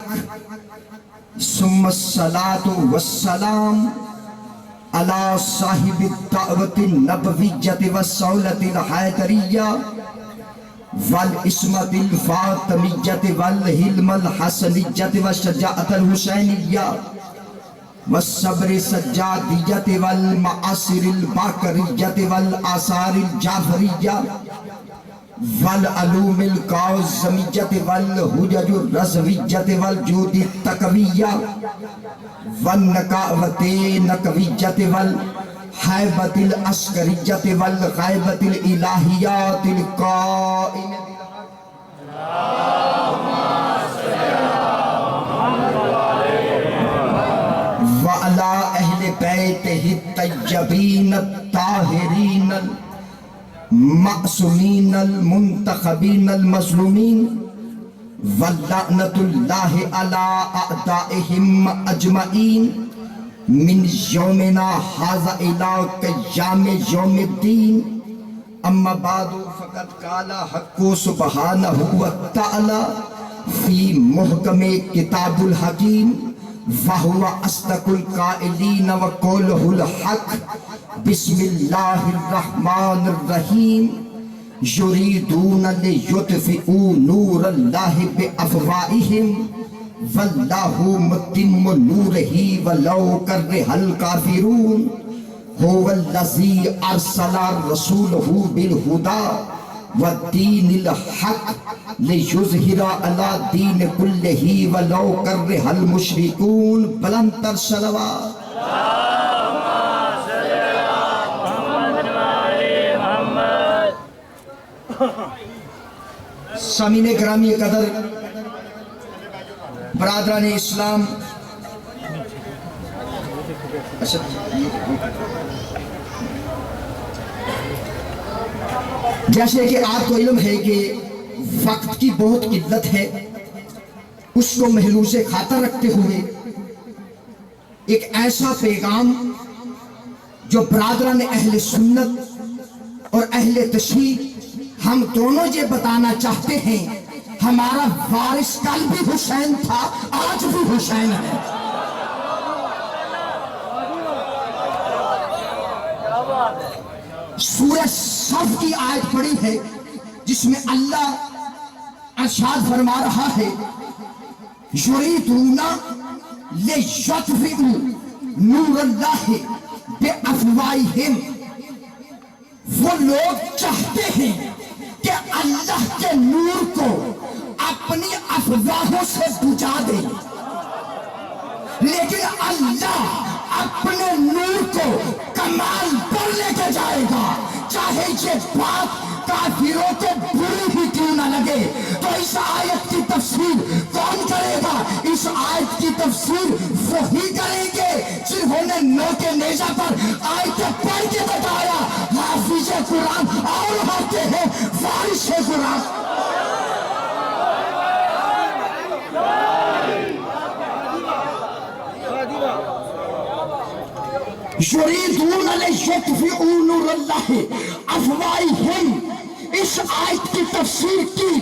ثم الصلاة والسلام على صاحب الدعوة النبوية والصولة الحیدریہ والعصمة الفاطمیة والحلم الحسنیة والشجاعة الحسینیہ والصبر السجادیة والمعاصر الباقریة والآثار الجعفریہ والعلوم القاظمیة والحجج الرضویة والجود التقویہ والنقاوت نقویة والحیبت العسکریة والغیبت الالہیات القائمة وعلى اہل بیتہ الطیبین الطاہرین المعصومین المنتخبین المظلومین واللعنۃ اللہ علی اعدائہم اجمعین من یومنا ھذا الی قیام یوم الدین اما بعد فقد قال حق سبحانہ وتعالی فی محکم کتاب الحکیم وَهُوَ أَصْدَقُ الْقَائِلِينَ وَقَوْلُهُ الْحَقُّ بسم اللہ الرحمن الرحیم یریدون لیطفئوا نور اللہ بافواہہم واللہ متم نورہ ولو کرہ الکافرون هو الذی ارسل رسولہ بالہدی والدین الحق لیظہر علی دین کلہ ولو کرہ المشرکون بلند تر صلوات سامعین گرامی قدر برادران اسلام، جیسے کہ آپ کو علم ہے کہ وقت کی بہت قلت ہے، اس کو محلوز خاطر رکھتے ہوئے ایک ایسا پیغام جو برادران اہل سنت اور اہل تشیع ہم دونوں یہ بتانا چاہتے ہیں، ہمارا وارث کل بھی حسین تھا، آج بھی حسین ہے۔ سورہ صف کی آیت پڑھی ہے جس میں اللہ ارشاد فرما رہا ہے یریدون لیطفئوا نور اللہ بافواہہم، وہ لوگ چاہتے ہیں کہ اللہ کے نور کو اپنی افواہوں سے بجھا دے، لیکن اللہ اپنے نور کو کمال پر لے کے جائے گا، چاہے یہ بات کافروں کو بری ہی کیوں نہ لگے۔ تو اس آیت کی تفسیر کون کرے گا؟ اس آیت کی تفسیر وہی کریں گے جنہوں نے نوک نیزہ پر آیتیں پڑھ کے بتایا حافظ قرآن اور ہوتے ہیں وارث قرآن۔ یریدون لیطفئوا نور اللہ بافواہہم، اس آیت کی تفسیر کی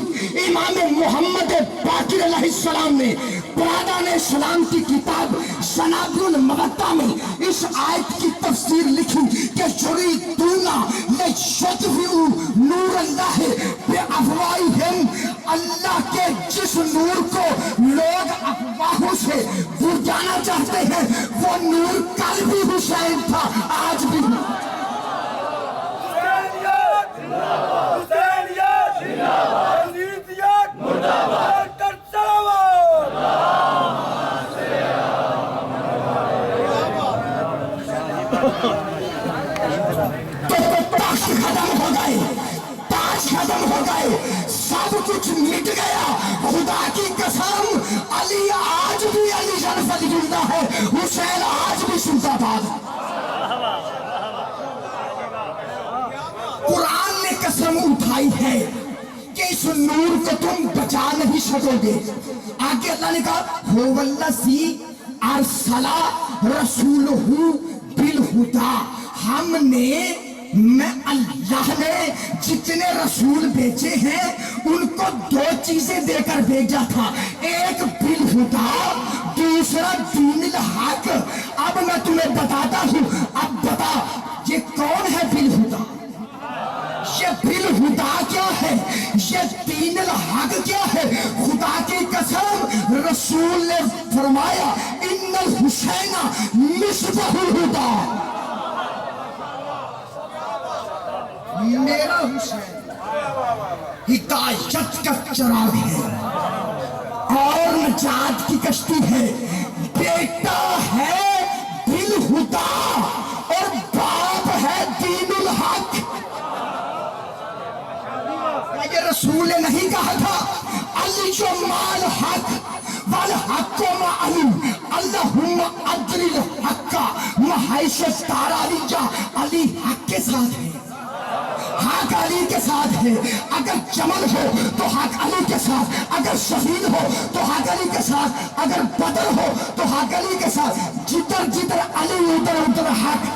امام محمد باقر علیہ السلام نے برادران اسلام کی کتاب شناب المودہ میں اس آیت کی تفسیر لکھی کہ یریدون لیطفئوا نور اللہ بافواہہم، اللہ کے جس نور کو لوگ افواہوں سے بجھانا چاہتے ہیں وہ نور کل بھی حسین تھا، آج بھی۔ ختم ہو گئے، سب کچھ مٹ گیا، خدا کی قسم علی آج بھی علی شرفت زندہ ہے، حسین آج بھی زندہ باد۔ قرآن نے قسم اٹھائی ہے کہ اس نور کو تم بچا نہیں سکو گے۔ آگے اللہ نے کہا هو الذی ارسل رسولہ بالہدی، ہم نے میں اللہ نے جتنے رسول بھیجے ہیں ان کو دو چیزیں دے کر بھیجا تھا، ایک بالہدیٰ، دوسرا دین الحق۔ اب میں تمہیں بتاتا ہوں، اب بتا یہ کون ہے بالہدیٰ؟ یہ بالہدیٰ کیا ہے؟ یہ دین الحق کیا ہے؟ خدا کی قسم رسول نے فرمایا ان الحسین مصباح الہدیٰ، میرا حسین ہدایت کا چراغ ہے اور نجات کی کشتی ہے، بیٹا ہے بالہدیٰ اور باپ ہے دین الحق۔ یہ رسول نے نہیں کہا تھا علی جو مال حق والحق ما علی اللہم ادر الحق محیث تارا علی جا، علی حق کے ساتھ ہے، حق علی کے ساتھ ہے۔ اگر جمل ہو تو حق علی کے ساتھ، اگر شہید ہو تو حق علی کے ساتھ، اگر بدر ہو تو حق علی کے ساتھ، جدھر جدھر علی ادھر ادھر حق۔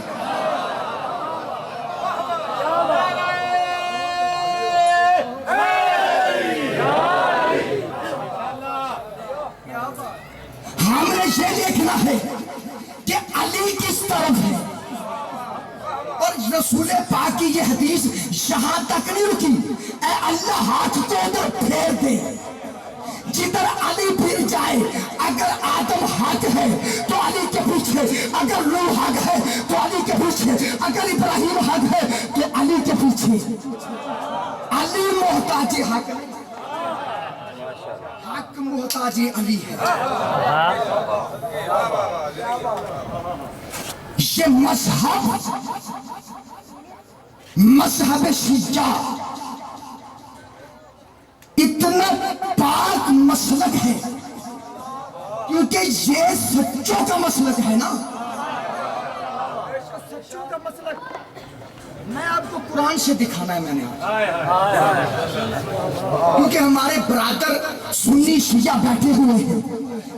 ہم نے یہ دیکھنا ہے کہ علی کس طرف ہے، اور رسول پاک کی یہ حدیث یہاں تک نہیں رکی، اے اللہ ہاتھ کو ادھر پھیر دے، جدھر علی پھر جائے، اگر آدم حق ہے تو علی کے پیچھے، اگر نوح حق ہے تو علی کے پیچھے، اگر ابراہیم حق ہے تو علی کے پیچھے۔ علی محتاج حق، حق محتاج علی ہے۔ یہ مذہب شیعہ اتنا پاک مسلک ہے کیونکہ یہ سچوں کا مسلک ہے نا۔ سچوں کا مسلک میں آپ کو قرآن سے دکھانا ہے، میں نے کیونکہ ہمارے برادر سنی شیعہ بیٹھے ہوئے ہیں،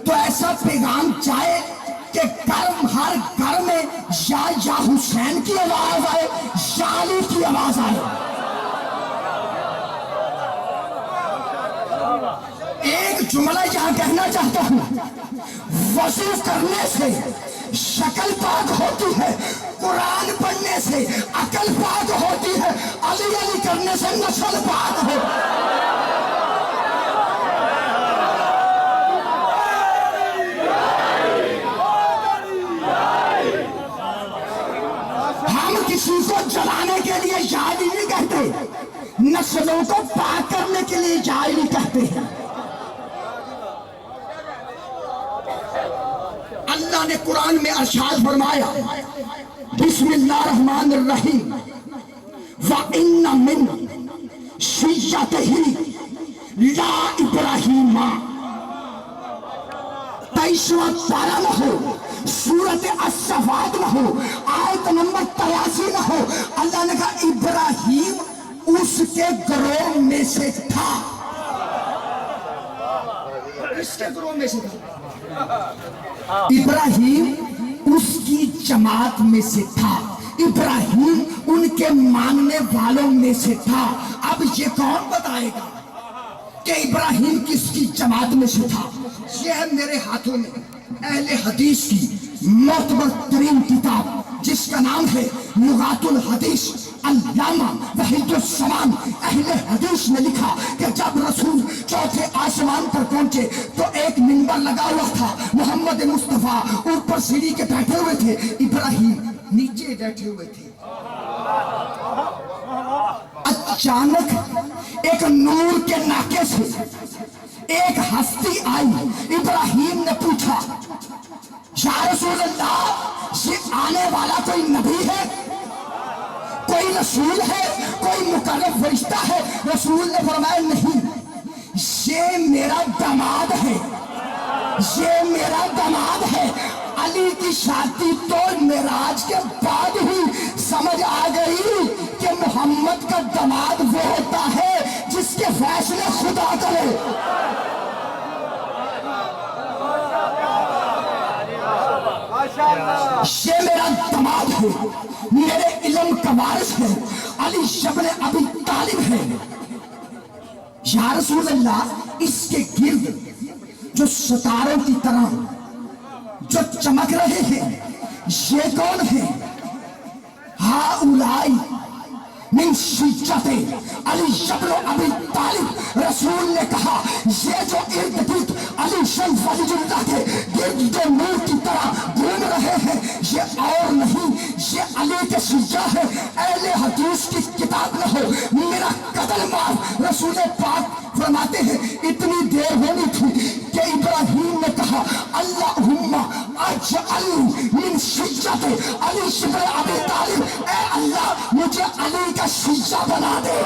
تو ایسا پیغام چاہے کہ ہر گھر میں یا حسین کی آواز آئے یا علی کی آواز آئے۔ ایک جملہ یہاں کہنا چاہتا ہوں، وضو کرنے سے شکل پاک ہوتی ہے، قرآن پڑھنے سے عقل پاک ہوتی ہے، علی علی کرنے سے نسل پاک ہو۔ ہم کسی کو جلانے کے لیے یا علی نہیں کہتے، نسلوں کو پاک کرنے کے لیے یا علی کہتے ہیں۔ اللہ نے قرآن میں ارشاد فرمایا بسم اللہ الرحمن الرحیم وَإِنَّ مِن شِيَّتِهِ لَا إِبْرَاهِيمَ، 23واں پارہ نہ ہو، سورت الصفات نہ ہو، آیت نمبر 83 نہ ہو، اللہ نے کہا ابراہیم اس کے گروہ میں سے تھا۔ اس کے گروہ میں سے تھا، ابراہیم اس کی جماعت میں سے تھا، ابراہیم ان کے ماننے والوں میں سے تھا۔ اب یہ کون بتائے گا کہ ابراہیم کس کی جماعت میں سے تھا؟ یہ ہے میرے ہاتھوں میں اہل حدیث کی معتبر ترین کتاب جس کا نام ہے لغات الحدیث، علامہ وحید الزمان اہل حدیث نے لکھا کہ جب رسول چوتھے آسمان پر پہنچے تو ایک منبر لگا ہوا تھا، محمد مصطفیٰ اوپر سیڑھی کے بیٹھے ہوئے تھے، ابراہیم نیچے بیٹھے ہوئے تھے۔ اچانک ایک نور کے ناکے سے ایک ہستی آئی، ابراہیم نے پوچھا یا رسول اللہ یہ آنے والا کوئی نبی ہے، کوئی رسول ہے، کوئی مقرب فرشتہ ہے؟ رسول نے فرمایا نہیں، یہ میرا داماد ہے، یہ میرا داماد ہے۔ علی کی شادی تو معراج کے بعد ہی سمجھ آ گئی کہ محمد کا داماد وہ ہوتا ہے جس کے فیصلے خدا کرے۔ ماشاءاللہ یہ میرا دماد ہے، میرے علم کا وارث ہے، علی ابن ابی طالب ہے۔ یا رسول اللہ، اس کے گرد جو ستاروں کی طرح جو چمک رہے ہیں یہ کون ہے؟ ہؤلائی من شیعت علی ابن ابی طالب۔ رسول نے کہا یہ جو ارد گرد علی شریف ولی اللہ کے گرد جو نور کی طرح گھوم رہے ہیں یہ اور نہیں، یہ علی کے شیعہ ہے۔ اہل حدیث کی کتاب نہ ہو میرا قتل مار۔ رسول پاک فرماتے ہیں اتنی دیر ہونی تھی کہ ابراہیم نے کہا اللہم اجعل من شیعت علی ابن ابی طالب، اے اللہ مجھے علی کا شیعہ بنا دے۔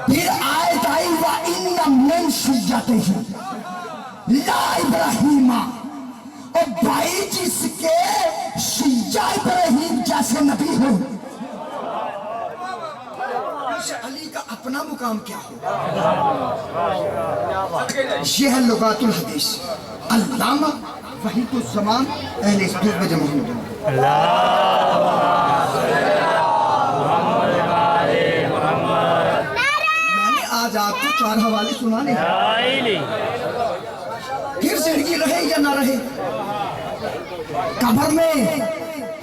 پھر آیت آئی وَإِنَّ مِن شِیَّتِهِ لا ابراہیم، اور بھائی جس کے شیعہ ابراہیم جیسے نبی ہو، علی کا اپنا مقام کیا ہو؟ یہ ہے لغات الحدیث، علامہ وحید الزمان اہل اسطور میں جمع ہوئے۔ میں نے آج آپ کو 4 حوالے سنانے ہیں، پھر زندگی رہے یا نہ رہے، قبر میں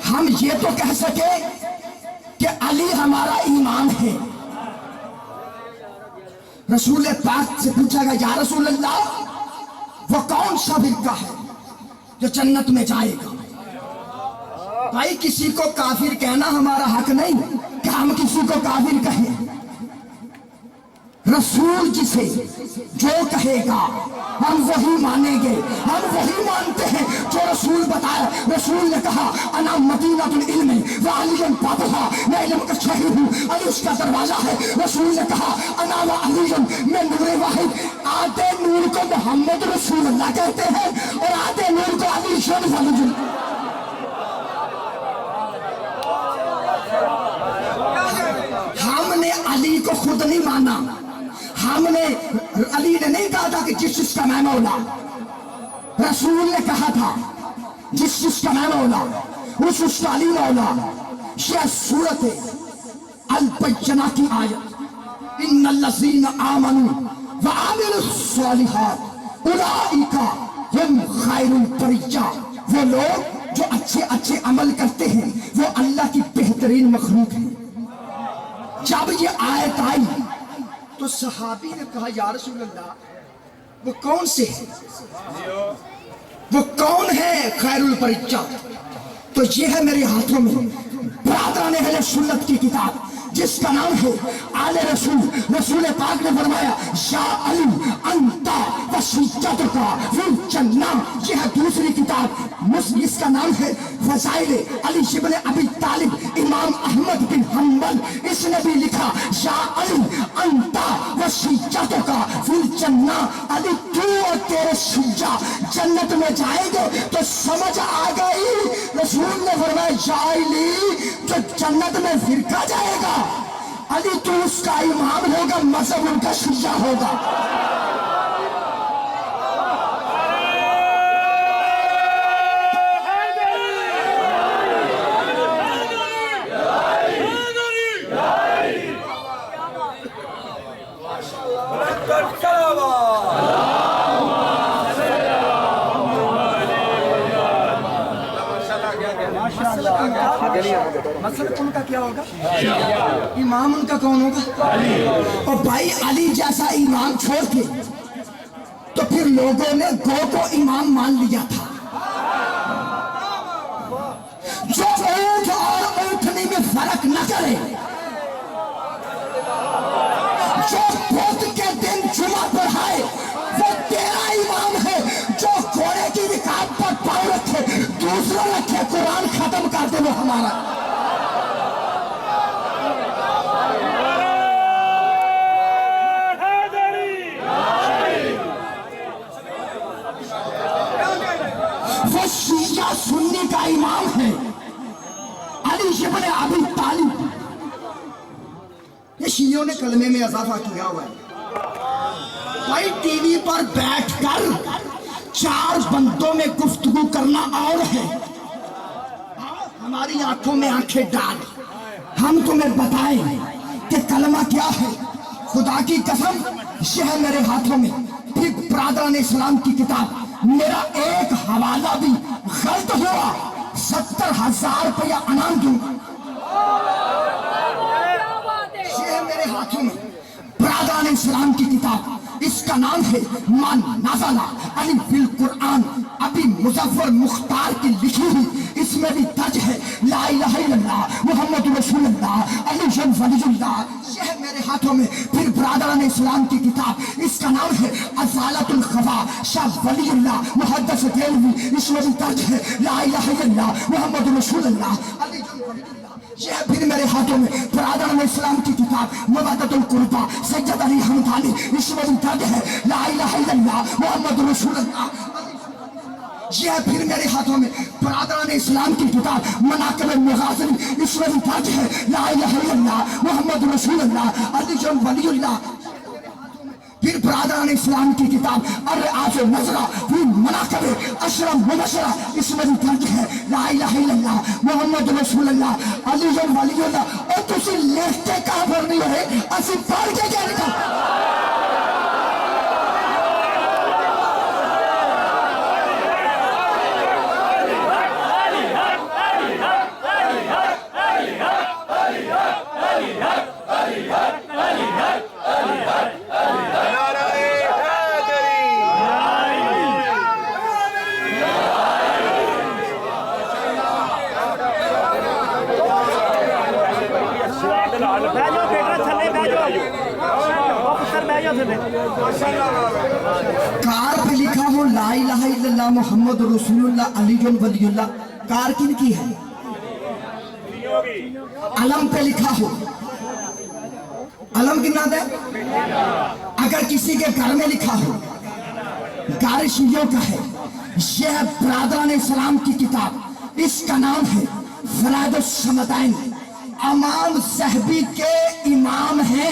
ہم یہ تو کہہ سکے کہ علی ہمارا ایمان ہے۔ رسول پاک سے پوچھا گیا یا رسول اللہ وہ کون سا فرقہ ہے جو جنت میں جائے گا؟ بھائی کسی کو کافر کہنا ہمارا حق نہیں کہ ہم کسی کو کافر کہیں، رسول جسے جو کہے گا ہم وہی مانیں گے، ہم وہی مانتے ہیں جو رسول بتایا۔ رسول نے کہا انا مدینہ العلم وعلی بابھا، میں علم کا شہر ہوں، علی اس کا دروازہ ہے۔ رسول نے کہا انا وعلی میں نور واحد، آدھے نور کو محمد رسول اللہ کہتے ہیں اور آدھے نور کو علی شریف ولی اللہ۔ ہم نے علی کو خود نہیں مانا، ہم نے علی نے نہیں کہا تھا کہ جس کا میں مولا، رسول نے کہا تھا جس کا میں مولا اس کا علی مولا۔ یہ سورت البینہ کی آیت ان الذین آمنوا وعملوا الصالحات اولئک هم خیر البریہ، وہ لوگ جو اچھے عمل کرتے ہیں وہ اللہ کی بہترین مخلوق ہیں۔ جب یہ آیت آئی تو صحابی نے کہا یا رسول اللہ وہ کون سے ہے، وہ کون ہے خیر البریہ؟ تو یہ ہے میرے ہاتھوں میں برادران اہل سنت کی کتاب جس کا نام ہے آل رسول۔ رسول پاک نے فرمایا یا علی انتا وشیعتک فی الجنہ، یہ ہے دوسری کتاب اس کا نام ہے فضائل علی ابن ابی طالب۔ امام احمد بن حنبل اس نے بھی لکھا یا علی انتا وشیعتک فی الجنہ، علی تو اور تیرے شیعہ جنت میں جائیں گے۔ تو سمجھ آ گئی، رسول نے فرمایا یا علی جو جنت میں فرقہ جائے گا علی تو اس کا امام ہوگا، مذہب ان کا شیعہ ہوگا۔ مسئلہ ان کا کیا ہوگا؟ امام ان کا کون ہوگا؟ اور بھائی علی جیسا امام چھوڑ کے تو پھر لوگوں نے گو کو امام مان لیا تھا۔ جو اونٹ اور اونٹنی میں فرق نہ کرے، جو بدھ کے دن جمعہ پڑھائے وہ تیرا امام ہے، جو گھوڑے کی رکاب پر پاؤں رکھے دوسرا رکھے قرآن ختم کر دے وہ ہمارا۔ وہ شیعہ سنی کا امام ہے علی ابن ابی طالب، شیعوں نے کلمے میں اضافہ کیا ہوا ہے. بھائی ٹی وی پر بیٹھ کر 4 بندوں میں گفتگو کرنا اور ہے، ہماری آنکھوں میں آنکھیں ڈال ہم تمہیں بتائیں کہ کلمہ کیا ہے. خدا کی قسم یہ ہے میرے ہاتھوں میں. پھر برادران اسلام کی کتاب، میرا ایک حوالہ بھی غلط ہوا 70,000 روپیہ انعام دوں گا. یہ ہے میرے ہاتھوں میں برادران اسلام کی کتاب، اس کا نام ہے من نزل علی فی القرآن. ابھی مظفر مختار کی لکھی ہوئی، اس میں بھی درج ہے لا الہ الا اللہ محمد رسول اللہ علی ولی اللہ. یہ ہے میرے ہاتھوں میں. پھر برادران اسلام کی کتاب، اس کا نام ہے ازالۃ الخفا شاہ ولی اللہ محدث دہلوی، اس میں بھی درج ہے لا الہ الا اللہ محمد رسول اللہ علی ولی اللہ. یہ ہے پھر میرے ہاتھوں میں برادران اسلام کی کتاب مودۃ القربہ سید علی حمدانی، اس میں بھی درج ہے لا الہ الا اللہ محمد رسول اللہ. یہ ہے پھر میرے ہاتھوں میں برادران اسلام کی کتاب مناقب المغازی، اس میں بھی درج ہے لا الہ الا اللہ محمد رسول اللہ علی ولی اللہ. پھر برادران اسلام کی کتاب الرعاف نظرہ فی مناقب اشرف مبشرہ، اس میں بھی درج ہے لا الہ الا اللہ محمد رسول اللہ علی ولی اللہ. اور تسی لکھتے کہاں پر نہیں ہوئے، اسی پڑھ کے کیا لکھا. کار پہ لکھا ہو لا الہ الا اللہ محمد رسول اللہ علی ولی اللہ. کار کن کی ہے؟ علم پہ لکھا ہو، علم کن ہے؟ اگر کسی کے گھر میں لکھا ہو، گھر شیعوں کا ہے. یہ برادران اسلام کی کتاب، اس کا نام ہے فرائض الصمدین. امام ذہبی کے امام ہیں،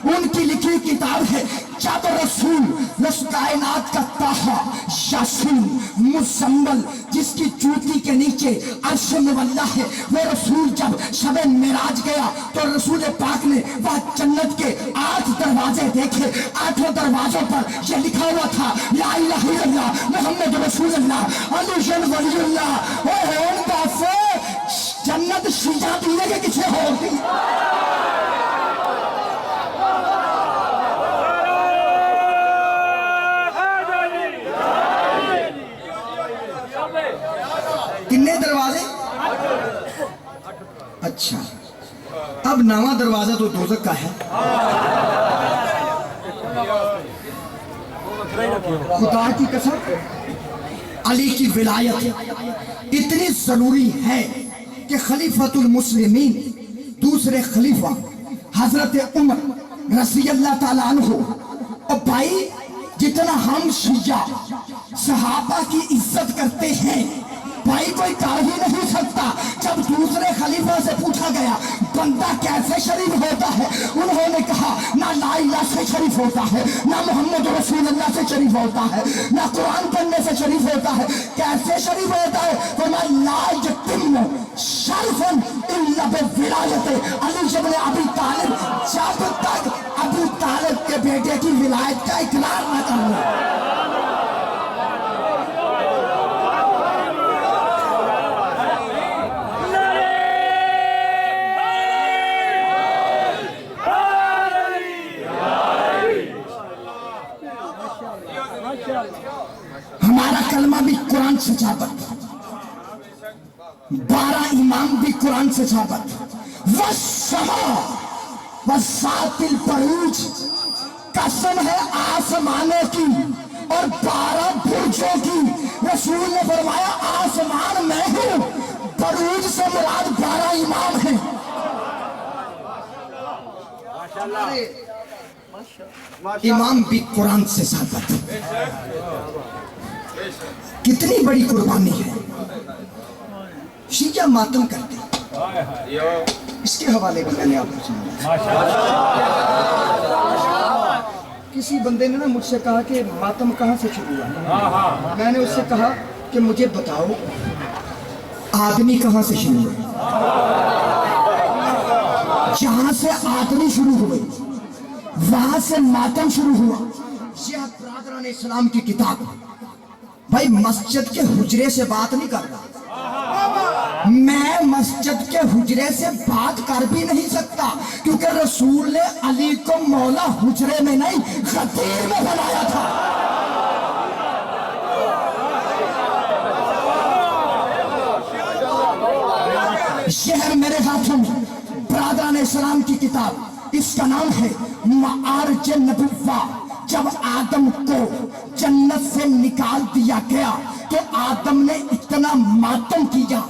ان کی لکھی کتاب ہے. جب رسول کائنات کا طٰہٰ یاسین مزمل جس کی جوتی کے نیچے عرش مولا ہے، وہ رسول جب شب معراج گیا تو رسول پاک نے وہ جنت کے 8 دروازے دیکھے. 8 دروازوں پر یہ لکھا ہوا تھا لا الہ الا اللہ محمد رسول اللہ علی ولی اللہ. ان کا جنت شیعہ دینے کے پیچھے ہوگی. کتنے دروازے؟ اچھا، اب 9واں دروازہ تو دوزخ کا ہے. خدا کی قسم علی کی ولایت اتنی ضروری ہے کہ خلیفۃ المسلمین دوسرے خلیفہ حضرت عمر رضی اللہ تعالیٰ عنہ، اور بھائی جتنا ہم شیعہ صحابہ کی عزت کرتے ہیں، بھائی کوئی کر ہی نہیں سکتا. جب دوسرے خلیفہ سے پوچھا گیا بندہ کیسے شریف ہوتا ہے، انہوں نے کہا نہ لا الہ سے شریف ہوتا ہے، نہ محمد رسول اللہ سے شریف ہوتا ہے، نہ قرآن پڑھنے سے شریف ہوتا ہے. کیسے شریف ہوتا ہے؟ فرمایا لا یتم شرف الا بولایت علی بن ابی طالب. جب تک ابو طالب کے بیٹے کی ولایت کا اقرار نہ کر لیں. ہمارا کلمہ بھی قرآن سے ثابت، 12 امام بھی قرآن سے ثابت. والسماء وذات البروج، قسم ہے آسمانوں کی اور 12 برجوں کی. رسول نے فرمایا آسمان میں ہوں، بروج سے مراد 12 امام ہیں. امام بھی قرآن سے ثابت. کتنی بڑی قربانی ہے. شیعہ ماتم کرتے اس کے حوالے کا میں نے آپ کو سنا. کسی بندے نے نا مجھ سے کہا کہ ماتم کہاں سے شروع ہوا. میں نے اس سے کہا کہ مجھے بتاؤ آدمی کہاں سے شروع ہوا. جہاں سے آدمی شروع ہوئے وہاں سے ماتم شروع ہوا. یہ برادران اسلام کی کتاب. بھائی مسجد کے حجرے سے بات نہیں کر رہا. میں مسجد کے حجرے سے بات کر بھی نہیں سکتا کیونکہ رسول نے علی کو مولا حجرے میں نہیں غدیر میں بنایا تھا. یہ ہے میرے ہاتھوں میں برادران اسلام کی کتاب. اس کا نام ہے معارج نبوہ. جب آدم کو جنت سے نکال دیا گیا تو آدم نے اتنا ماتم کیا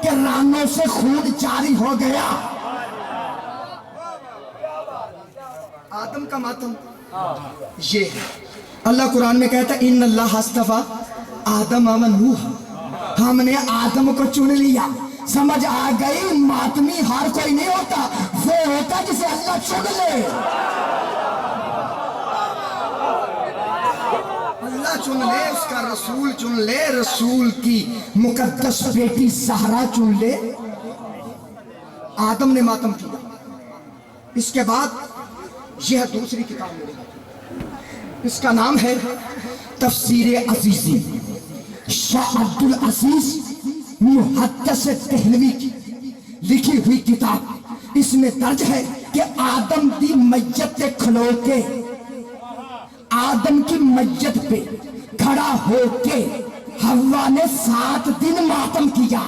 کہ رانوں سے خون جاری ہو گیا. آدم کا ماتم یہ ہے. اللہ قرآن میں کہتا ہے ان اللہ اصطفیٰ آدم و نوح. ہم نے آدم کو چن لیا. سمجھ آ گئی ماتمی ہر کوئی نہیں ہوتا, وہ ہوتا جسے اللہ چن لے. اللہ چن لے, اس کا رسول چن لے, رسول کی مقدس بیٹی زہرا چن لے. آدم نے ماتم کیا. اس کے بعد یہ دوسری کتاب میرے ہاتھ. اس کا نام ہے تفسیر عزیزی. شاہ عبد العزیز محدث دہلوی کی لکھی ہوئی کتاب. اس میں درج ہے کہ آدم دی میت کھلو کے آدم کی میت پہ کھڑا ہو کے حوا نے 7 دن ماتم کیا.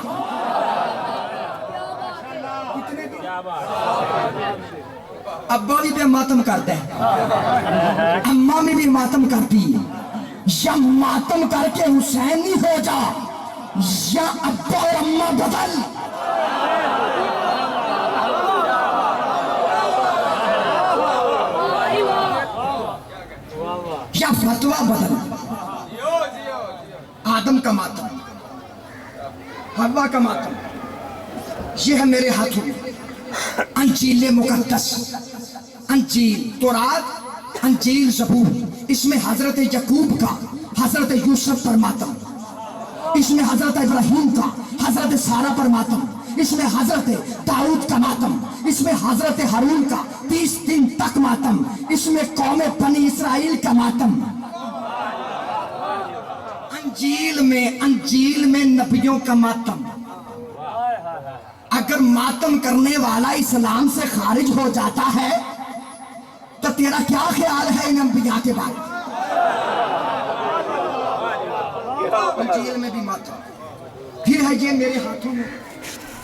ابا بھی ماتم کرتا ہے, اماں بھی ماتم کرتی ہے. یا ماتم کر کے حسین نہیں ہو جا, یا ابا اور اماں بدل. یا فتویٰ بدل. آدم کا ماتم, حوا کا ماتم, یہ ہے میرے ہاتھوں میں. انجیل مقدس, انجیل تورات, انجیل زبور. اس میں حضرت یعقوب کا حضرت یوسف پر ماتم. اس میں حضرت ابراہیم کا حضرت سارہ پر ماتم. اس میں حضرت داؤد کا ماتم. اس میں حضرت ہارون کا 30 دن تک ماتم. اس میں قوم بنی اسرائیل کا ماتم. انجیل میں نبیوں کا ماتم. اگر ماتم کرنے والا اسلام سے خارج ہو جاتا ہے تو تیرا کیا خیال ہے ان انبیاء کے بارے میں؟ انجیل میں بھی ماتم. پھر ہے یہ میرے ہاتھوں میں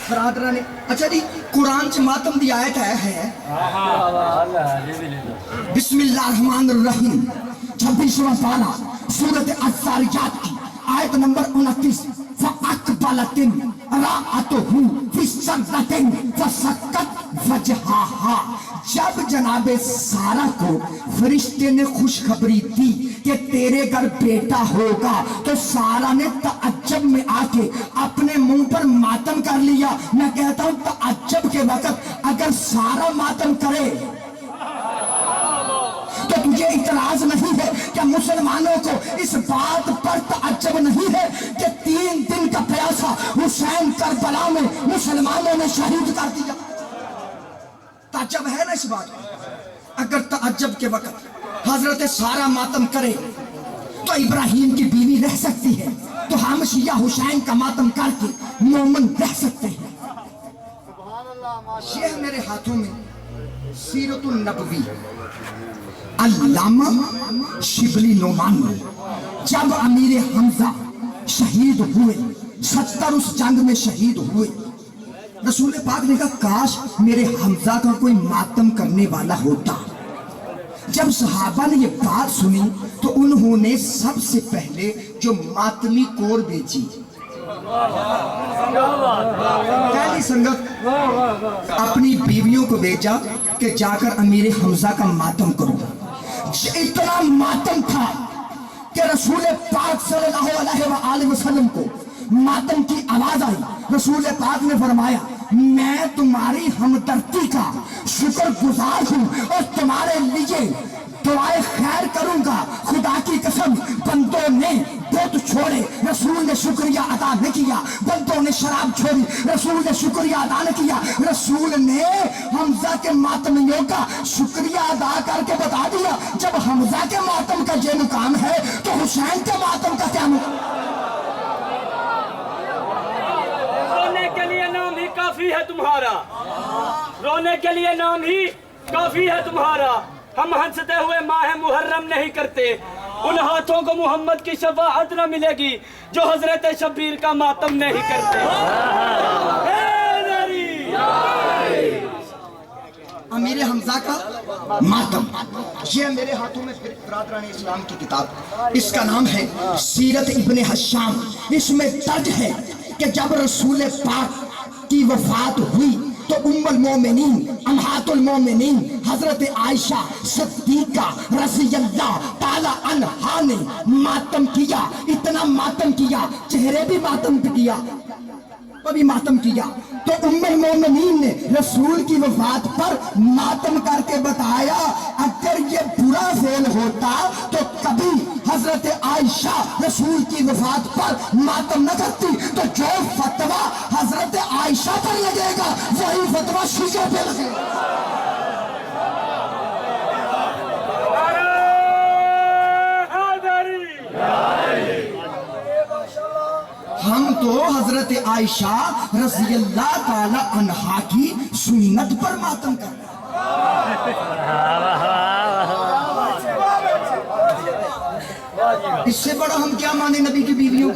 برادرہ نے. اچھا جی, قرآن سے ماتم دی آیت ہے بسم اللہ الرحمن الرحیم 26واں پارہ سورۃ الذاریات کی آیت نمبر 29. فَأَقْبَلَتِ امْرَأَتُهُ فِي صَرَّةٍ فَسَكَّتْ وَجْهَهَا. جب جناب سارہ کو فرشتے نے خوشخبری دی کہ تیرے گھر بیٹا ہوگا تو سارہ نے تعجب میں آ کے اپنے منہ پر ماتم کر لیا. میں کہتا ہوں تعجب کے وقت اگر سارہ ماتم کرے تو تجھے اعتراض نہیں ہے کہ مسلمانوں کو اس بات پر تعجب نہیں ہے کہ 3 دن کا پیاسا حسین کربلا میں مسلمانوں نے شہید کر دیا. تعجب ہے نا اس بات. اگر تعجب کے وقت حضرت سارہ ماتم کرے تو ابراہیم کی بیوی رہ سکتی ہے, تو ہم شیعہ حسین کا ماتم کر کے مومن رہ سکتے ہیں. یہ میرے ہاتھوں میں سیرت النبوی علامہ شبلی نعمانی. جب امیر حمزہ شہید ہوئے 70 اس جنگ میں شہید ہوئے, رسول پاک نے کہا کاش میرے حمزہ کا کوئی ماتم کرنے والا ہوتا. جب صحابہ نے یہ بات سنی تو انہوں نے سب سے پہلے جو ماتمی کور بیچی, پہلی سنگت اپنی بیویوں کو بیچا کہ جا کر امیر حمزہ کا ماتم کرو. اتنا ماتم تھا کہ رسول پاک صلی اللہ علیہ وآلہ وسلم کو ماتم کی آواز آئی. رسول پاک نے فرمایا میں تمہاری ہمدردی کا شکر گزار ہوں اور تمہارے لیے دعائے خیر کروں گا۔ خدا کی قسم بندوں نے بت چھوڑے، رسول نے شکریہ ادا نہ کیا، بندوں نے شراب چھوڑی، رسول نے شکریہ ادا نہ کیا، رسول نے حمزہ کے ماتمیوں کا شکریہ ادا کر کے بتا دیا جب حمزہ کے ماتم کا یہ مقام ہے تو حسین کے ماتم کا کیا مقام؟ رونے کے لیے نام ہی کافی ہے تمہارا، رونے کے لیے نام ہی کافی ہے تمہارا۔ ہم ہنستے ہوئے ماہ محرم نہیں کرتے، ان ہاتھوں کو محمد کی شفاعت نہ ملے گی جو حضرت شبیر کا ماتم نہیں کرتے۔ امیر حمزہ کا ماتم، یہ میرے ہاتھوں میں برادران اسلام کی کتاب، اس کا نام ہے سیرت ابن حشام۔ اس میں درج ہے کہ جب رسول پاک کی وفات ہوئی تو ام المومنین امہات المومنین حضرت عائشہ صدیقہ رضی اللہ تعالی عنہا نے ماتم کیا، اتنا ماتم کیا، چہرے بھی ماتم کیا، بھی ماتم کیا۔ تو ام المومنین نے رسول کی وفات پر ماتم کر کے بتایا اگر یہ برا فعل ہوتا تو کبھی حضرت عائشہ رسول کی وفات پر ماتم نہ کرتی، تو جو فتویٰ حضرت عائشہ پر لگے گا وہی فتویٰ شیعہ پہ لگے گا۔ ہم تو حضرت عائشہ رضی اللہ تعالی عنہا کی سنت پر ماتم کر رہے ہیں۔ اس سے بڑا ہم کیا مانے نبی کی بیویوں؟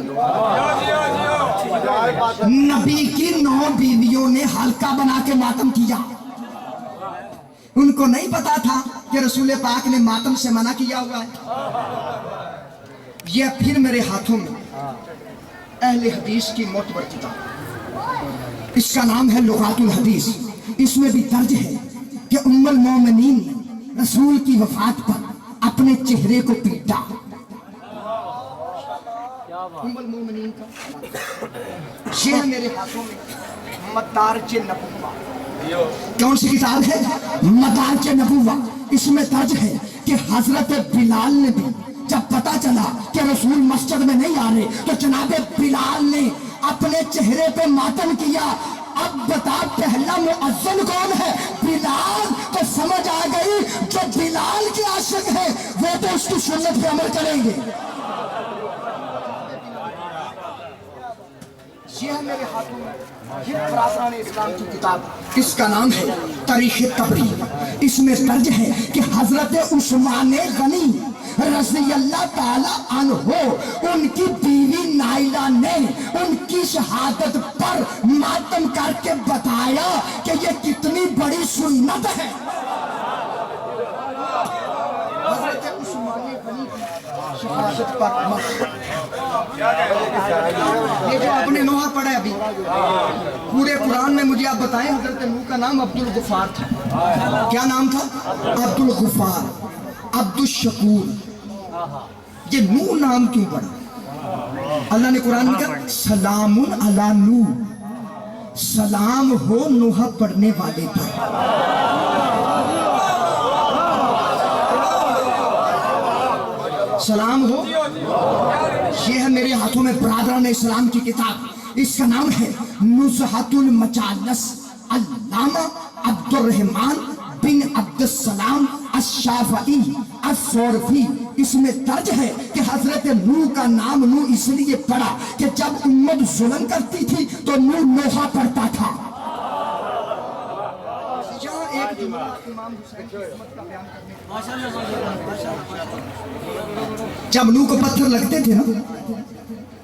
نبی کی 9 بیویوں نے حلقہ بنا کے ماتم کیا، ان کو نہیں پتا تھا کہ رسول پاک نے ماتم سے منع کیا ہوا ہے۔ یہ پھر میرے ہاتھوں میں اہل حدیث کی معتبر کتاب، اس کا نام ہے لغات الحدیث۔ اس میں بھی درج ہے کہ ام المومنین نے رسول کی وفات پر اپنے چہرے کو پیٹا۔ ام المومنین کا یہ ہے میرے ہاتھوں میں مدارج نبوہ۔ کون سی کتاب ہے؟ مدارج نبوہ۔ اس میں درج ہے کہ حضرت بلال نے بھی جب پتا چلا کہ رسول مسجد میں نہیں آ رہے تو جناب بلال نے اپنے چہرے پہ ماتم کیا۔ اب بتا پہلا مؤذن کون ہے؟ بلال۔ تو سمجھ آ گئی جو بلال کے عاشق ہیں وہ تو اس کی سنت پہ عمل کریں گے۔ یہ ہے میرے ہاتھوں میں یہ برادران اسلام کی کتاب، اس کا نام ہے تاریخ طبری۔ اس میں درج ہے کہ حضرت عثمان غنی رضی اللہ تعالی عنہ ان کی بیوی نائلہ نے ان کی شہادت پر ماتم کر کے بتایا کہ یہ کتنی بڑی سنت ہے۔ حضرت عثمان غنی کی شہادت پر یہ جو آپ نے نوحہ پڑھا ہے ابھی پورے قرآن میں، مجھے آپ بتائیں حضرت نوح کا نام عبد الغفار تھا۔ کیا نام تھا؟ عبد الغفار، عبد الشکور۔ یہ نوح نام کیوں پڑا؟ اللہ نے قرآن میں کہا سلام علی نوح، سلام ہو نوح پڑھنے والے پر۔ سلام ہو۔ یہ ہے میرے ہاتھوں میں برادران اسلام کی کتاب، اس کا نام ہے نزہۃ المجالس، علامہ عبد الرحمن بن عبد السلام الشافعی السورفی۔ اس میں درج ہے کہ حضرت نوح کا نام نوح اس لیے پڑا کہ جب امت ظلم کرتی تھی تو نوح نوحہ پڑھتا تھا۔ ایک جملہ امام حسین کی عظمت کا بیان کرنے، جب نوح کو پتھر لگتے تھے نا،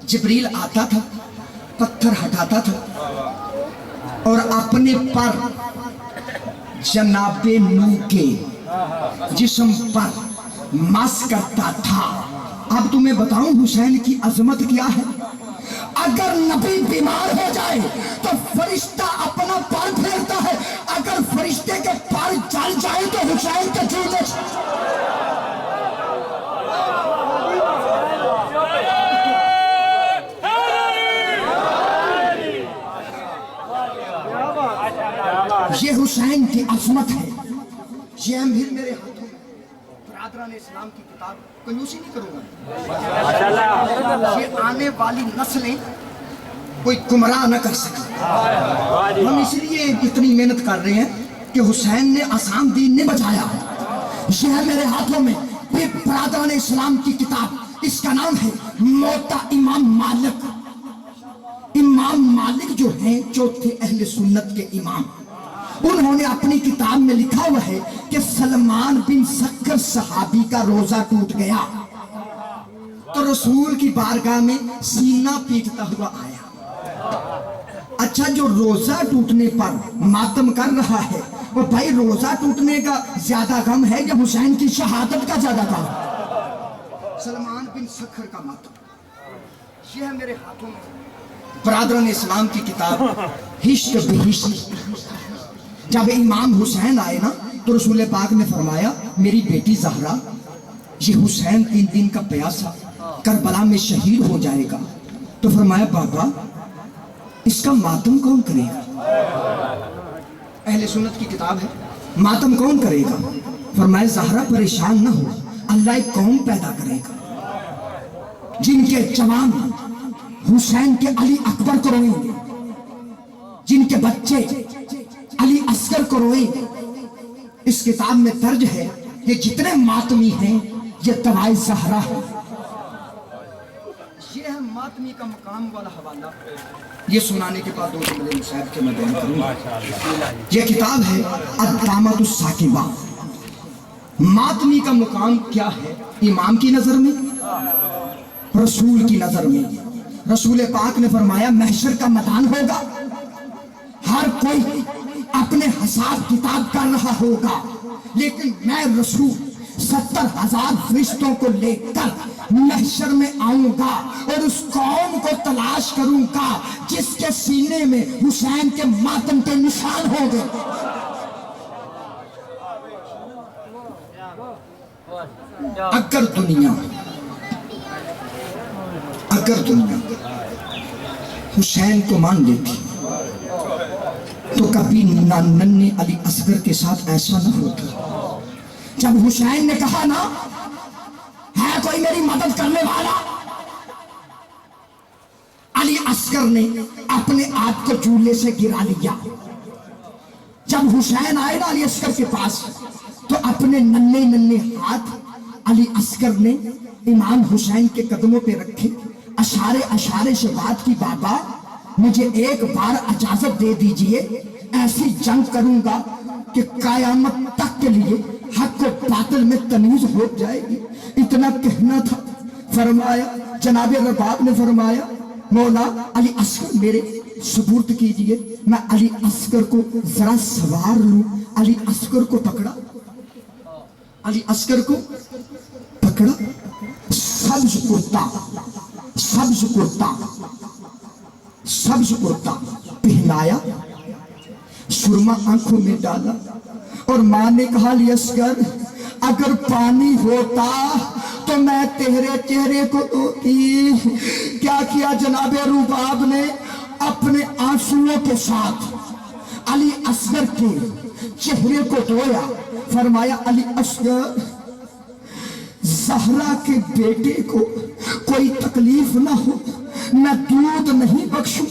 جبریل آتا تھا، پتھر ہٹاتا تھا اور اپنے پر جناب نوح کے جسم پر مس کرتا تھا۔ اب تمہیں بتاؤں حسین کی عظمت کیا ہے؟ اگر نبی بیمار ہو جائے تو فرشتہ اپنا پر پھیرتا ہے، اگر فرشتے کے پر جل جائے تو حسین کے جوتے یہ حسین کی عظمت ہے. یہ امیر میرے ہاتھوں میں. برادران اسلام کی کتاب کنجوسی نہیں کروں گا. یہ آنے والی نسلیں کوئی گمراہ نہ کر سکے. ہم اس لیے اتنی محنت کر رہے ہیں کہ حسین نے آسام دین نے بچایا. یہ ہے میرے ہاتھوں میں برادران اسلام کی کتاب. اس کا نام ہے موتا امام مالک. امام مالک جو ہیں چوتھے اہل سنت کے امام, انہوں نے اپنی کتاب میں لکھا ہوا ہے کہ سلمان بن سکر صحابی کا روزہ ٹوٹ گیا تو رسول کی بارگاہ میں سینہ پیٹتا ہوا آیا. اچھا, جو روزہ ٹوٹنے پر ماتم کر رہا ہے وہ بھائی روزہ ٹوٹنے کا زیادہ غم ہے یا حسین کی شہادت کا زیادہ غم؟ سلمان بن سکر کا ماتم. یہ ہے میرے ہاتھوں میں برادران اسلام کی کتاب ہشت بہشت. جب امام حسین آئے نا تو رسول پاک نے فرمایا میری بیٹی زہرا, یہ حسین 3 دن کا پیاسا کربلا میں شہید ہو جائے گا. تو فرمایا بابا اس کا ماتم کون کرے گا؟ اہل سنت کی کتاب ہے, ماتم کون کرے گا؟ فرمایا زہرا پریشان نہ ہو, اللہ ایک قوم پیدا کرے گا جن کے جوان حسین کے علی اکبر کو روئیں گے, جن کے بچے علی اصغر کو روئیں گے. اس کتاب میں درج ہے کہ جتنے ماتمی ہیں یہ دوائے زہرا ہے. یہ ہے ماتمی کا مقام والا حوالہ. یہ سنانے کے بعد 2 جملے مصاحب کے میں بیان کروں گا. یہ کتاب ہے الدامۃ الثاقبہ. ماتمی کا مقام کیا ہے امام کی نظر میں, رسول کی نظر میں؟ رسول پاک نے فرمایا محشر کا میدان ہوگا, ہر کوئی اپنے حساب کتاب کر رہا ہوگا, لیکن میں رسول 70,000 فرشتوں کو لے کر محشر میں آؤں گا اور اس قوم کو تلاش کروں گا جس کے سینے میں حسین کے ماتم کے نشان ہوں گے. اگر دنیا حسین کو مان لیتی تو کبھی ننھے علی اصغر کے ساتھ ایسا نہ ہوتا. جب حسین نے کہا نا ہے کوئی میری مدد کرنے والا, علی اصغر نے اپنے آپ کو چولہے سے گرا لیا. جب حسین آئے نا علی اصغر کے پاس تو اپنے ننھے ہاتھ علی اصغر نے امام حسین کے قدموں پہ رکھے, اشارے سے بات کی بابا مجھے ایک بار اجازت دے دیجئے, ایسی جنگ کروں گا کہ قیامت تک کے لیے حق و باطل میں تمیز ہو جائے گی. اتنا کہنا تھا. فرمایا جناب رباب نے فرمایا مولا علی اصغر میرے سپرد کیجئے, میں علی اصغر کو ذرا سوار لوں. علی اصغر کو پکڑا, علی اصغر کو پکڑا, سبز کرتا پہنایا, سرما آنکھوں میں ڈالا اور ماں نے کہا علی اصغر اگر پانی ہوتا تو میں تیرے چہرے کو دھوتی. کیا کیا جناب رباب نے؟ اپنے آنسوؤں کے ساتھ علی اصغر کے چہرے کو دھویا. فرمایا علی اصغر زہرا کے بیٹے کو کوئی تکلیف نہ ہو, میں دودھ نہیں بخشوں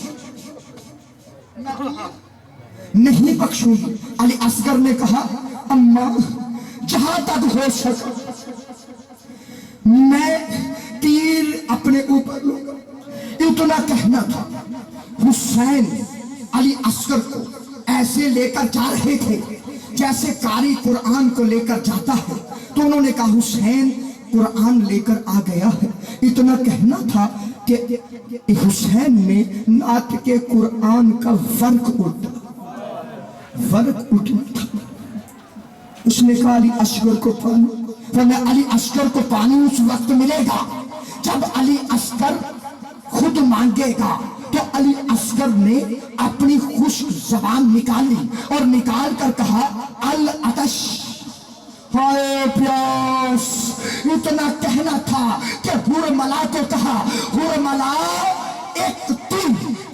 گی. علی اصغر نے کہا اماں جہاں تک ہو سکے میں تیر اپنے اوپر لوں گا. اتنا کہنا تھا. حسین علی اصغر کو ایسے لے کر جا رہے تھے جیسے قاری قرآن کو لے کر جاتا ہے, تو انہوں نے کہا حسین قرآن لے کر آ گیا ہے. اتنا کہنا تھا کہ حسین نے نعت کے قرآن کا ورق اٹھا تھا. اس نے کہا علی اصغر کو پانی, فرمایا علی اصغر کو پانی اس وقت ملے گا جب علی اصغر خود مانگے گا. تو علی اصغر نے اپنی خشک زبان نکالی اور نکال کر کہا العطش, ہائے پیاس. اتنا کہنا تھا کہ حرملا کو کہا حرملا ایک تم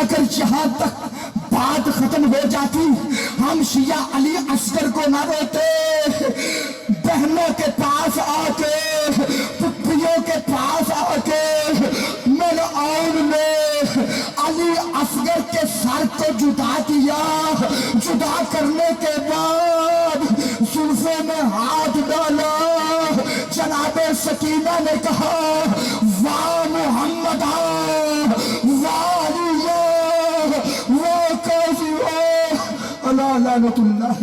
اگر یہاں تک بات ختم ہو جاتی ہم شیعہ علی اصغر کو نہ روتے، بہنوں کے پاس آ کے پھپھیوں کے پاس آ کے ملعون نے علی اصغر کے سر کو جدا کیا، جدا کرنے کے بعد زلفے میں ہاتھ ڈالا، جناب سکینہ نے کہا واہ محمد واہ علی وہ کیسی ہو، اللہ لعنت اللہ۔